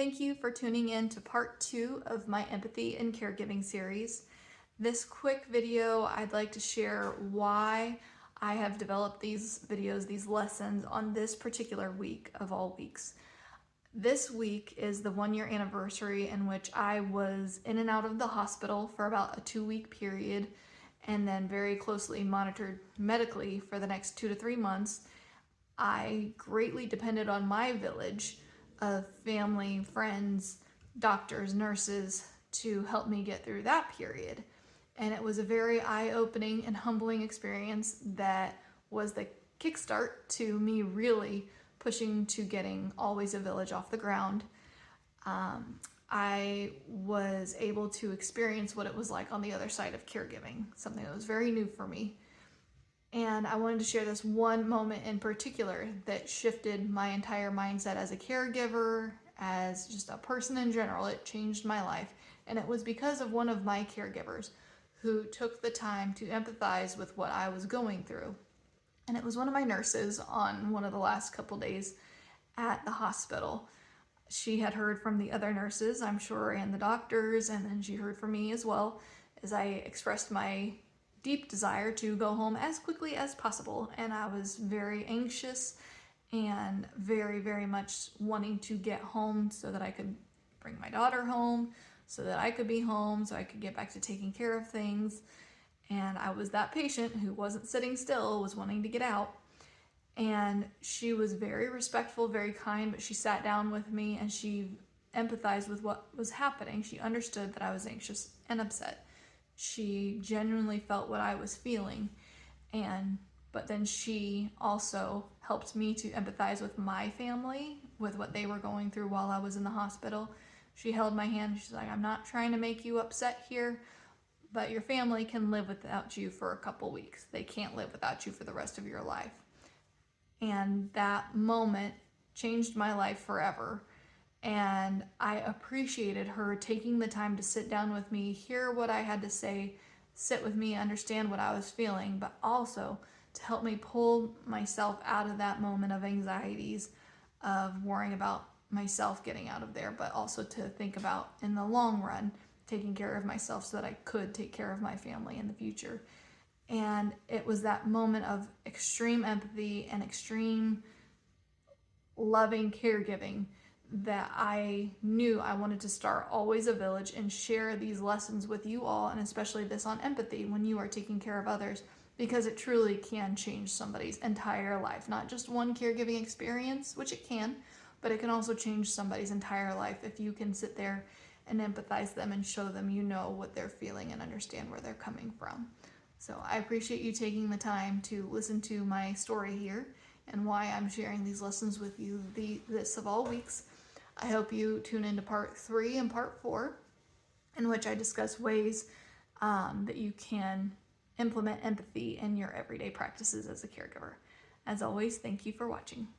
Thank you for tuning in to part 2 of my empathy and caregiving series. This quick video, I'd like to share why I have developed these videos, these lessons on this particular week of all weeks. This week is the 1-year anniversary in which I was in and out of the hospital for about a 2-week period and then very closely monitored medically for the next 2 to 3 months. I greatly depended on my village of family, friends, doctors, nurses to help me get through that period. And it was a very eye-opening and humbling experience that was the kickstart to me really pushing to getting Always a Village off the ground. I was able to experience what it was like on the other side of caregiving, something that was very new for me. And I wanted to share this one moment in particular that shifted my entire mindset as a caregiver, as just a person in general. It changed my life. And it was because of one of my caregivers who took the time to empathize with what I was going through. And it was one of my nurses on one of the last couple days at the hospital. She had heard from the other nurses, I'm sure, and the doctors, and then she heard from me as well as I expressed my deep desire to go home as quickly as possible. And I was very anxious and very, very much wanting to get home so that I could bring my daughter home, so that I could be home, so I could get back to taking care of things. And I was that patient who wasn't sitting still, was wanting to get out. And she was very respectful, very kind, but she sat down with me and she empathized with what was happening. She understood that I was anxious and upset. She genuinely felt what I was feeling, but then she also helped me to empathize with my family, with what they were going through while I was in the hospital. She held my hand. She's like, I'm not trying to make you upset here, but your family can live without you for a couple weeks. They can't live without you for the rest of your life. And that moment changed my life forever. And I appreciated her taking the time to sit down with me, hear what I had to say, sit with me, understand what I was feeling, but also to help me pull myself out of that moment of anxieties, of worrying about myself getting out of there, but also to think about, in the long run, taking care of myself so that I could take care of my family in the future. And it was that moment of extreme empathy and extreme loving caregiving that I knew I wanted to start Always a Village and share these lessons with you all, and especially this on empathy when you are taking care of others, because it truly can change somebody's entire life. Not just one caregiving experience, which it can, but it can also change somebody's entire life if you can sit there and empathize them and show them you know what they're feeling and understand where they're coming from. So I appreciate you taking the time to listen to my story here and why I'm sharing these lessons with you this of all weeks. I hope you tune into part 3 and part 4, in which I discuss ways that you can implement empathy in your everyday practices as a caregiver. As always, thank you for watching.